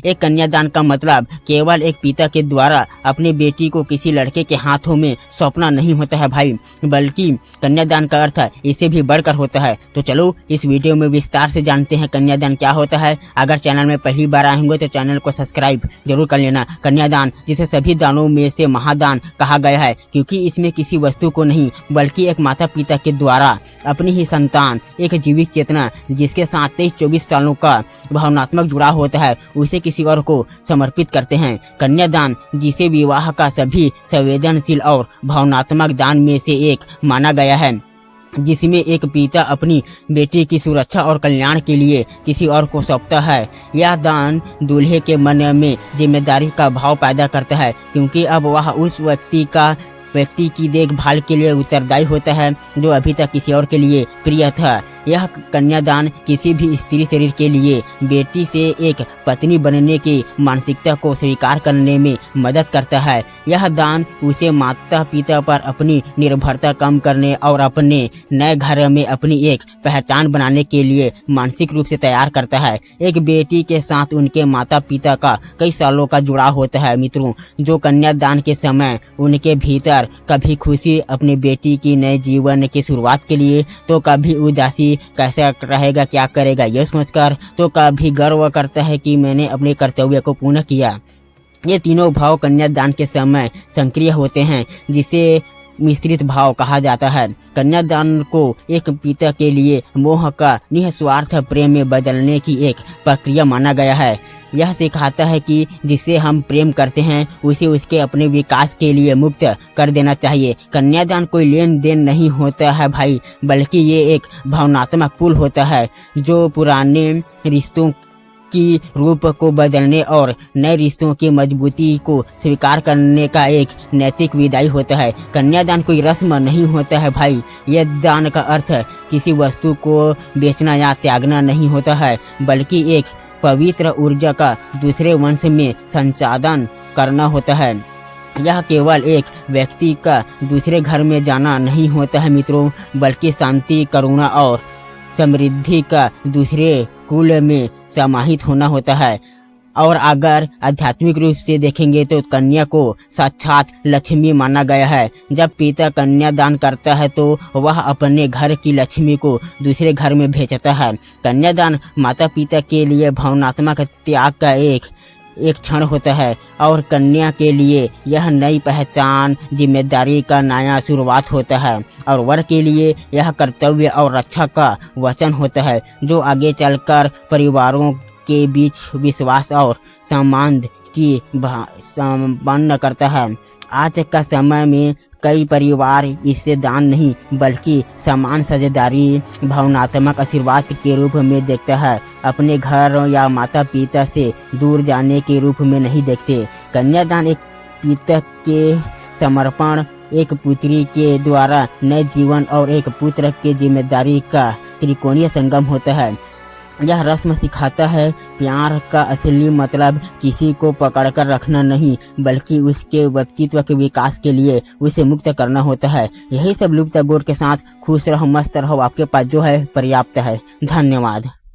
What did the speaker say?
एक कन्यादान का मतलब केवल एक पिता के द्वारा अपनी बेटी को किसी लड़के के हाथों में सौंपना नहीं होता है भाई, बल्कि कन्यादान का अर्थ इससे भी बढ़कर होता है। तो चलो इस वीडियो में विस्तार से जानते हैं कन्यादान क्या होता है। अगर चैनल में पहली बार आए होंगे तो चैनल को सब्सक्राइब जरूर कर लेना। कन्यादान, जिसे सभी दानों में से महादान कहा गया है, क्योंकि इसमें किसी वस्तु को नहीं बल्कि एक माता पिता के द्वारा अपनी ही संतान, एक जीवित चेतना जिसके साथ 23-24 सालों का भावनात्मक जुड़ाव होता है, उसे किसी और को समर्पित करते हैं। कन्यादान, जिसे विवाह का सभी संवेदनशील और भावनात्मक दान में से एक माना गया है, जिसमें एक पिता अपनी बेटी की सुरक्षा और कल्याण के लिए किसी और को सौंपता है। यह दान दूल्हे के मन में जिम्मेदारी का भाव पैदा करता है, क्योंकि अब वह उस व्यक्ति की देखभाल के लिए उत्तरदायी होता है जो अभी तक किसी और के लिए प्रिय था। यह कन्यादान किसी भी स्त्री शरीर के लिए बेटी से एक पत्नी बनने की मानसिकता को स्वीकार करने में मदद करता है। यह दान उसे माता पिता पर अपनी निर्भरता कम करने और अपने नए घर में अपनी एक पहचान बनाने के लिए मानसिक रूप से तैयार करता है। एक बेटी के साथ उनके माता पिता का कई सालों का जुड़ाव होता है मित्रों, जो कन्यादान के समय उनके भीतर कभी खुशी अपनी बेटी की नए जीवन की शुरुआत के लिए, तो कभी उदासी कैसा रहेगा क्या करेगा यह सोचकर, तो कभी गर्व करता है कि मैंने अपने कर्तव्य को पूर्ण किया। ये तीनों भाव कन्यादान के समय सक्रिय होते हैं, जिसे मिश्रित भाव कहा जाता है। कन्यादान को एक पिता के लिए मोह का निस्वार्थ प्रेम में बदलने की एक प्रक्रिया माना गया है। यह सिखाता है कि जिसे हम प्रेम करते हैं उसे उसके अपने विकास के लिए मुक्त कर देना चाहिए। कन्यादान कोई लेन देन नहीं होता है भाई, बल्कि ये एक भावनात्मक पुल होता है जो पुराने रिश्तों की रूप को बदलने और नए रिश्तों की मजबूती को स्वीकार करने का एक नैतिक विदाई होता है। कन्यादान कोई रस्म नहीं होता है भाई, यह दान का अर्थ किसी वस्तु को बेचना या त्यागना नहीं होता है, बल्कि एक पवित्र ऊर्जा का दूसरे वंश में संचालन करना होता है। यह केवल एक व्यक्ति का दूसरे घर में जाना नहीं होता है मित्रों, बल्कि शांति, करुणा और समृद्धि का दूसरे कुल में समाहित होना होता है। और अगर आध्यात्मिक रूप से देखेंगे तो कन्या को साक्षात लक्ष्मी माना गया है। जब पिता कन्या दान करता है तो वह अपने घर की लक्ष्मी को दूसरे घर में भेजता है। कन्यादान माता पिता के लिए भावनात्मक त्याग का एक क्षण होता है और कन्या के लिए यह नई पहचान, जिम्मेदारी का नया शुरुआत होता है, और वर के लिए यह कर्तव्य और रक्षा का वचन होता है जो आगे चलकर परिवारों के बीच विश्वास और संबंध की संपन्न करता है। आज का समय में कई परिवार इसे दान नहीं बल्कि समान साझेदारी, भावनात्मक आशीर्वाद के रूप में देखता है, अपने घर या माता पिता से दूर जाने के रूप में नहीं देखते। कन्यादान एक पिता के समर्पण, एक पुत्री के द्वारा नए जीवन और एक पुत्र के जिम्मेदारी का त्रिकोणीय संगम होता है। यह रस्म सिखाता है प्यार का असली मतलब किसी को पकड़कर रखना नहीं, बल्कि उसके व्यक्तित्व के विकास के लिए उसे मुक्त करना होता है। यही सब लुप्त गोर के साथ खुश रहो, मस्त रहो, आपके पास जो है पर्याप्त है। धन्यवाद।